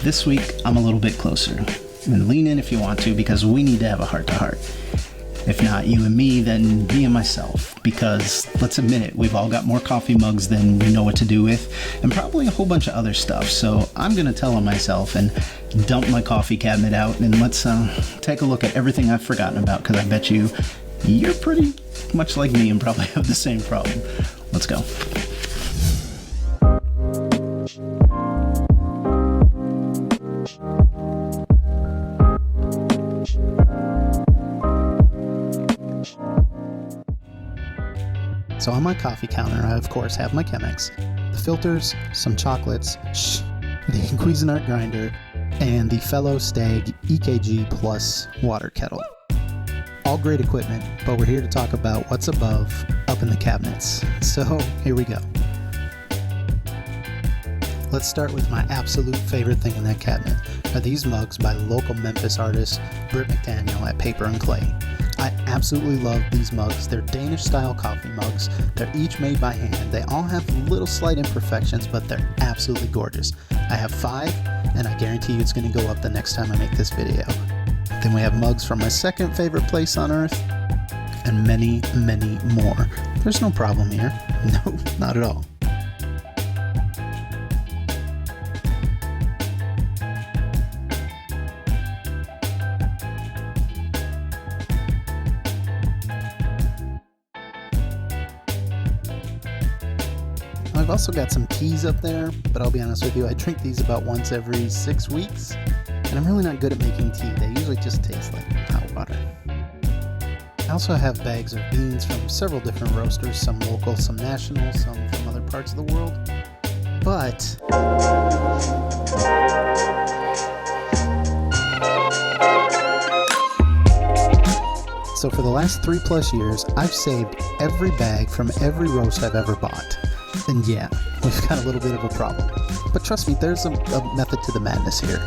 This week, I'm a little bit closer. And lean in if you want to, because we need to have a heart-to-heart. If not you and me, then me and myself. Because, let's admit it, we've all got more coffee mugs than we know what to do with, and probably a whole bunch of other stuff. So I'm going to tell on myself and dump my coffee cabinet out, and let's take a look at everything I've forgotten about, because I bet you're pretty much like me and probably have the same problem. Let's go. So on my coffee counter, I of course have my Chemex, the filters, some chocolates, the Cuisinart grinder, and the Fellow Stag EKG Plus water kettle. All great equipment, but we're here to talk about what's above, up in the cabinets. So here we go. Let's start with my absolute favorite thing in that cabinet, are these mugs by local Memphis artist Britt McDaniel at Paper and Clay. I absolutely love these mugs. They're Danish style coffee mugs. They're each made by hand. They all have little slight imperfections, but they're absolutely gorgeous. I have 5, and I guarantee you it's going to go up the next time I make this video. Then we have mugs from my second favorite place on earth, and many, many more. There's no problem here. No, not at all. I've also got some teas up there, but I'll be honest with you, I drink these about once every 6 weeks, and I'm really not good at making tea. They usually just taste like hot water. I also have bags of beans from several different roasters, some local, some national, some from other parts of the world. But so for the last 3+ years, I've saved every bag from every roast I've ever bought. And yeah, we've got a little bit of a problem. But trust me, there's a method to the madness here.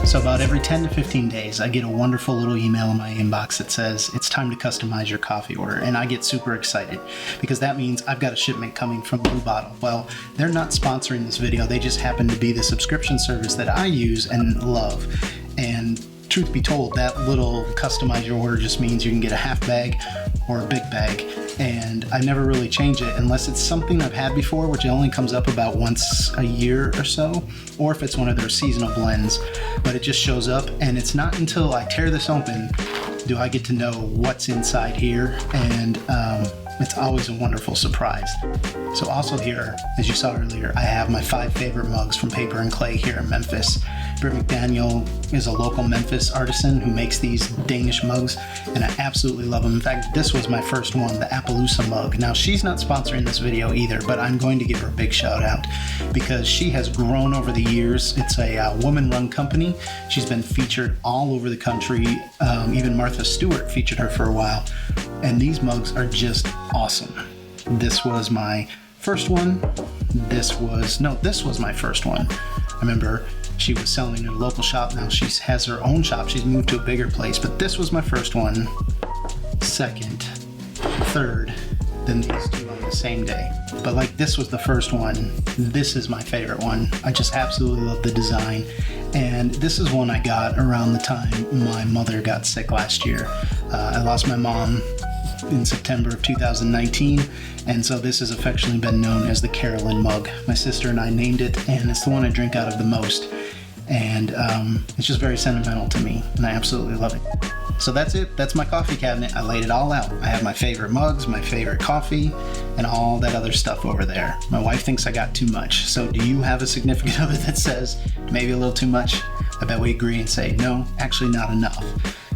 So about every 10 to 15 days, I get a wonderful little email in my inbox that says, it's time to customize your coffee order. And I get super excited because that means I've got a shipment coming from Blue Bottle. Well, they're not sponsoring this video. They just happen to be the subscription service that I use and love. And truth be told, that little customize your order just means you can get a half bag or a big bag, and I never really change it unless it's something I've had before, which only comes up about once a year or so, or if it's one of their seasonal blends, but it just shows up, and it's not until I tear this open do I get to know what's inside here, and it's always a wonderful surprise. So also here, as you saw earlier, I have my 5 favorite mugs from Paper and Clay here in Memphis. Britt McDaniel is a local Memphis artisan who makes these Danish mugs, and I absolutely love them. In fact, this was my first one, the Appaloosa mug. Now, she's not sponsoring this video either, but I'm going to give her a big shout out because she has grown over the years. It's a woman-run company. She's been featured all over the country. Even Martha Stewart featured her for a while, and these mugs are just awesome. This was my first one. This was my first one. I remember she was selling in a local shop. Now she has her own shop. She's moved to a bigger place, but this was my first one, second, third, then these 2 on the same day. But like, this was the first one. This is my favorite one. I just absolutely love the design. And this is one I got around the time my mother got sick last year. I lost my mom in September of 2019, and so this has affectionately been known as the Carolyn mug. My sister and I named it, and it's the one I drink out of the most, and it's just very sentimental to me, and I absolutely love it. So that's it. That's my coffee cabinet. I laid it all out. I have my favorite mugs, my favorite coffee, and all that other stuff over there. My wife thinks I got too much. So do you have a significant other that says maybe a little too much? I bet we agree and say, no, actually not enough.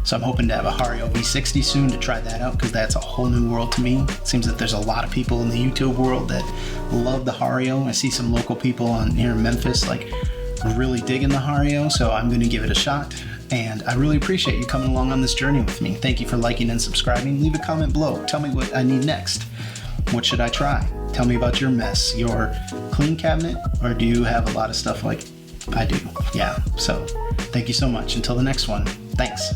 So I'm hoping to have a Hario V60 soon to try that out, because that's a whole new world to me. It seems that there's a lot of people in the YouTube world that love the Hario. I see some local people on here in Memphis like really digging the Hario, so I'm going to give it a shot. And I really appreciate you coming along on this journey with me. Thank you for liking and subscribing. Leave a comment below. Tell me what I need next. What should I try? Tell me about your mess, your clean cabinet, or do you have a lot of stuff like I do? Yeah, so thank you so much. Until the next one, thanks.